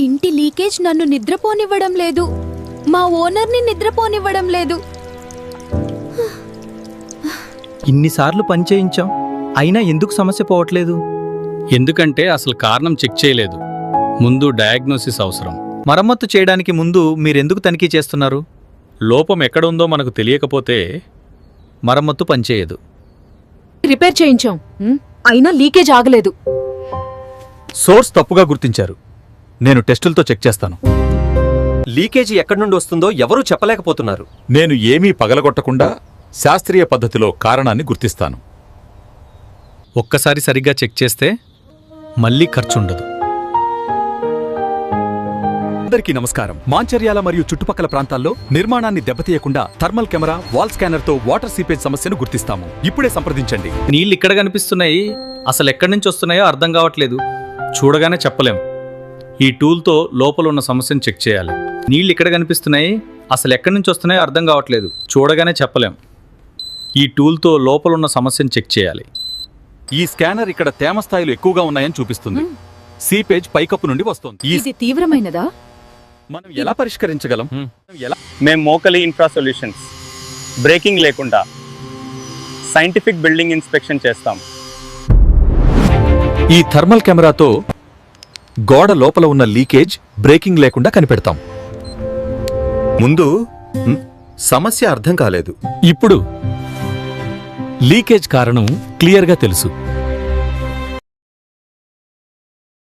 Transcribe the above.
ఇంటి లీకేజ్ నన్ను నిద్రపోనివ్వడం లేదు, మా ఓనర్ని నిద్రపోనివ్వడం లేదు. ఇన్నిసార్లు పనిచేయించాం, అయినా ఎందుకు సమస్య పోవట్లేదు? ఎందుకంటే అసలు కారణం చెక్ చేయలేదు. ముందు డయాగ్నోసిస్ అవసరం. మరమ్మత్తు చేయడానికి ముందు మీరెందుకు తనిఖీ చేస్తున్నారు? లోపం ఎక్కడుందో మనకు తెలియకపోతే మరమ్మత్తు పనిచేయదు. రిపేర్ చేయించాం, అయినా లీకేజ్ ఆగలేదు. సోర్స్ తప్పుగా గుర్తించారు. నేను టెస్టులతో చెక్ చేస్తాను. లీకేజీ ఎక్కడి నుండి వస్తుందో ఎవరూ చెప్పలేకపోతున్నారు. నేను ఏమీ పగలగొట్టకుండా శాస్త్రీయ పద్ధతిలో కారణాన్ని గుర్తిస్తాను. ఒక్కసారి సరిగ్గా చెక్ చేస్తే మళ్ళీ ఖర్చుండదు. అందరికీ నమస్కారం. మాంచర్యాల మరియు చుట్టుపక్కల ప్రాంతాల్లో నిర్మాణాన్ని దెబ్బతీయకుండా థర్మల్ కెమెరా, వాల్ స్కానర్తో వాటర్ సీపేజ్ సమస్యను గుర్తిస్తాము. ఇప్పుడే సంప్రదించండి. నీళ్ళు ఇక్కడ కనిపిస్తున్నాయి, అసలు ఎక్కడి నుంచి వస్తున్నాయో అర్థం కావట్లేదు. చూడగానే చెప్పలేం. ఈ టూల్తో లోపల ఉన్న సమస్యను చెక్ చేయాలి. నీళ్ళు ఇక్కడ కనిపిస్తున్నాయి, అసలు ఎక్కడి నుంచి వస్తున్నాయో అర్థం కావట్లేదు. చూడగానే చెప్పలేం. ఈ టూల్తో లోపల ఉన్న సమస్యను చెక్ చేయాలి. ఈ స్కానర్ ఇక్కడ తేమ స్థాయిలు ఎక్కువగా ఉన్నాయని చూపిస్తుంది. సీపేజ్ పైకప్పు నుండి వస్తోంది. ఇది తీవ్రమైనదా? మనం ఎలా పరిష్కరించగలం? మేము మోకలి ఇన్ఫ్రా సొల్యూషన్స్ బ్రేకింగ్ లేకుండా సైంటిఫిక్ బిల్డింగ్ ఇన్స్పెక్షన్ చేస్తాం. ఈ థర్మల్ కెమెరాతో గోడ లోపల ఉన్న లీకేజ్ బ్రేకింగ్ లేకుండా కనిపెడతాం. ముందు సమస్య అర్థం కాలేదు. ఇప్పుడు లీకేజ్ కారణం క్లియర్గా తెలుసు.